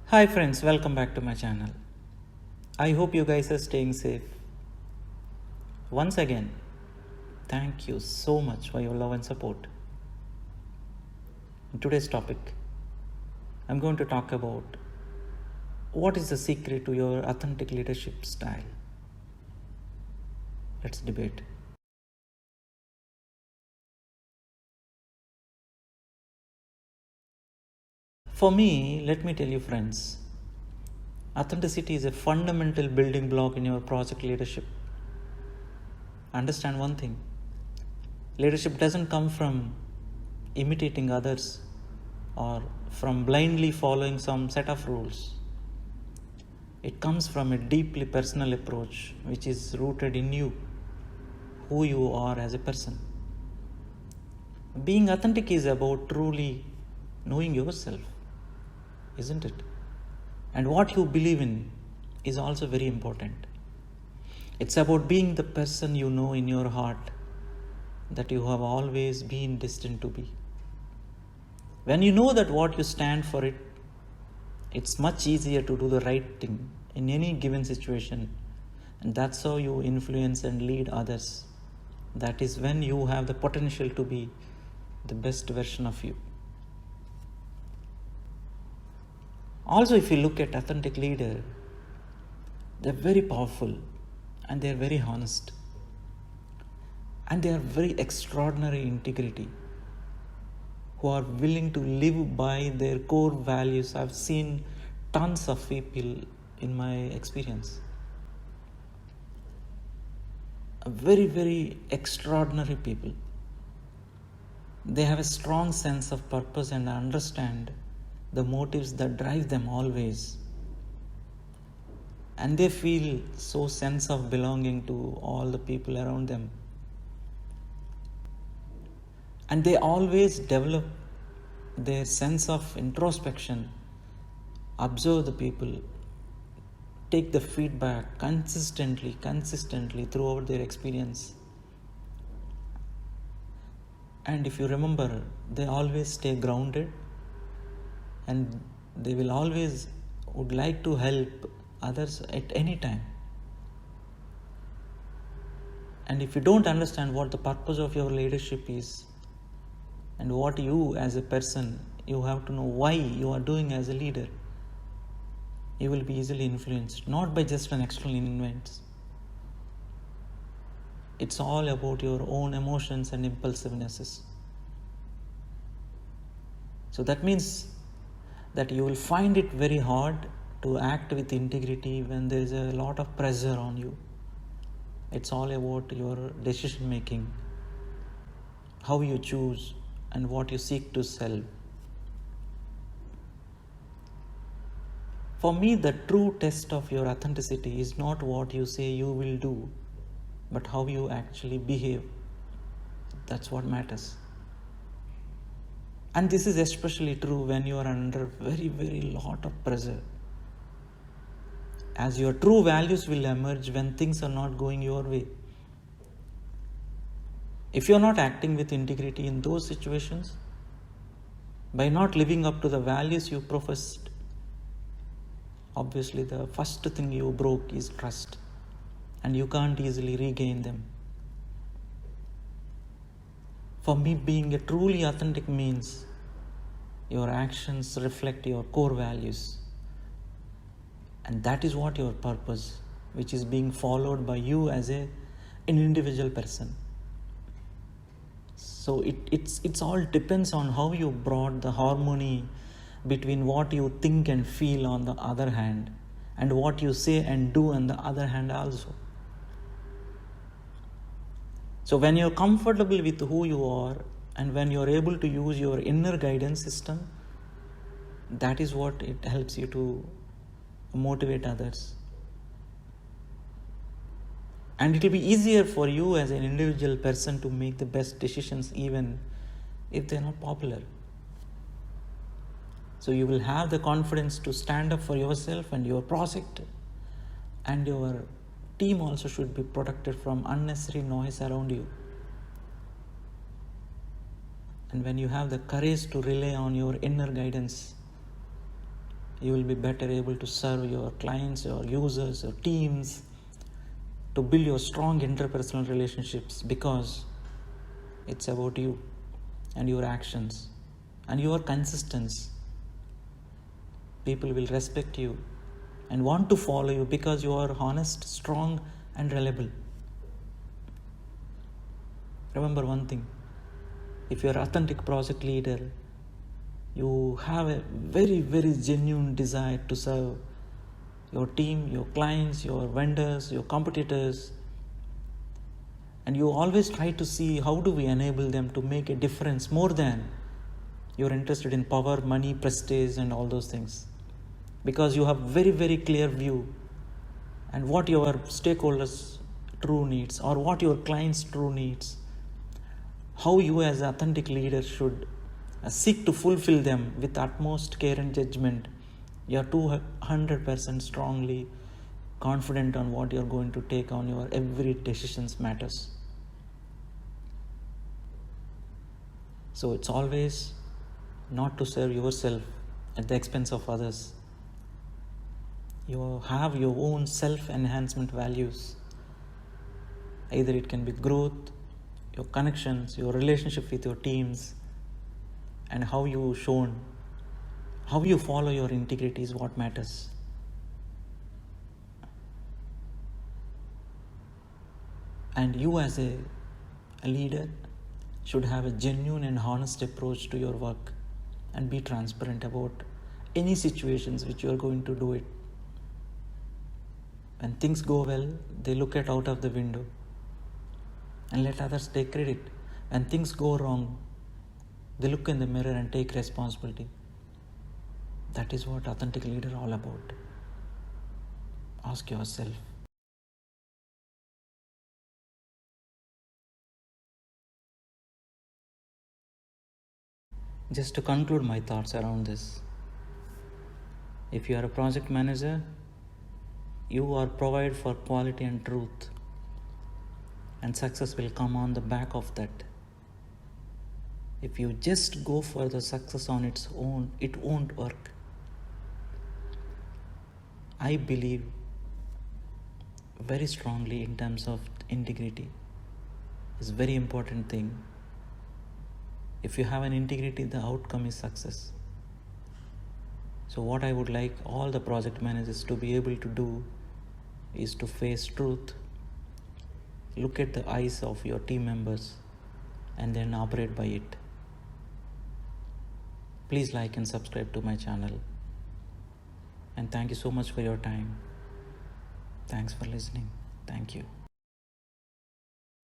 Hi friends, welcome back to my channel. I hope you guys are staying safe. Once again, thank you so much for your love and support. In today's topic, I'm going to talk about what is the secret to your authentic leadership style. Let's debate. For me, let me tell you friends, authenticity is a fundamental building block in your project leadership. Understand one thing, leadership doesn't come from imitating others or from blindly following some set of rules. It comes from a deeply personal approach which is rooted in you, who you are as a person. Being authentic is about truly knowing yourself, isn't it? And what you believe in is also very important. It's about being the person you know in your heart that you have always been destined to be. When you know that what you stand for it's much easier to do the right thing in any given situation, and that's how you influence and lead others. That is when you have the potential to be the best version of you. Also, if you look at authentic leader, they're very powerful and they're very honest and they are very extraordinary integrity, who are willing to live by their core values. I've seen tons of people in my experience. Very, very extraordinary people. They have a strong sense of purpose and understand the motives that drive them always. And they feel so sense of belonging to all the people around them. And they always develop their sense of introspection, observe the people, take the feedback consistently throughout their experience. And if you remember, they always stay grounded and they will always would like to help others at any time. And if you don't understand what the purpose of your leadership is and what you as a person, you have to know why you are doing as a leader, you will be easily influenced, not by just an external events. It's all about your own emotions and impulsivenesses. So that means that you will find it very hard to act with integrity when there is a lot of pressure on you. It's all about your decision making, how you choose and what you seek to sell. For me, the true test of your authenticity is not what you say you will do, but how you actually behave. That's what matters. And this is especially true when you are under very, very lot of pressure. As your true values will emerge when things are not going your way. If you are not acting with integrity in those situations, by not living up to the values you professed, obviously the first thing you broke is trust, and you can't easily regain them. For me, being a truly authentic means your actions reflect your core values. And that is what your purpose, which is being followed by you as an individual person. So it's all depends on how you brought the harmony between what you think and feel on the other hand, and what you say and do on the other hand also. So when you're comfortable with who you are and when you're able to use your inner guidance system, that is what it helps you to motivate others. And it will be easier for you as an individual person to make the best decisions even if they're not popular. So you will have the confidence to stand up for yourself and your project, and your team also should be protected from unnecessary noise around you. And when you have the courage to rely on your inner guidance, You will be better able to serve your clients, your users, your teams, to build your strong interpersonal relationships, because it's about you and your actions and your consistency. People will respect you and want to follow you because you are honest, strong, and reliable. Remember one thing: if you're an authentic project leader, you have a very, very genuine desire to serve your team, your clients, your vendors, your competitors, and you always try to see how do we enable them to make a difference, more than you're interested in power, money, prestige, and all those things, because you have very, very clear view and what your stakeholders true needs, or what your clients true needs, how you as an authentic leader should seek to fulfill them with utmost care and judgment. You are 200% strongly confident on what you are going to take on. Your every decisions matters. So it's always not to serve yourself at the expense of others. You have your own self-enhancement values. Either it can be growth, your connections, your relationship with your teams, and how you follow your integrity is what matters. And you as a leader should have a genuine and honest approach to your work, and be transparent about any situations which you are going to do it. When things go well, they look at out of the window and let others take credit. When things go wrong, they look in the mirror and take responsibility. That is what authentic leader are all about. Ask yourself. Just to conclude my thoughts around this, if you are a project manager, you are provide for quality and truth, and success will come on the back of that. If you just go for the success on its own, it won't work. I believe very strongly in terms of integrity. It's a very important thing. If you have an integrity, the outcome is success. So what I would like all the project managers to be able to do is to face truth, look at the eyes of your team members, and then operate by it. Please like and subscribe to my channel. And thank you so much for your time. Thanks for listening. Thank you.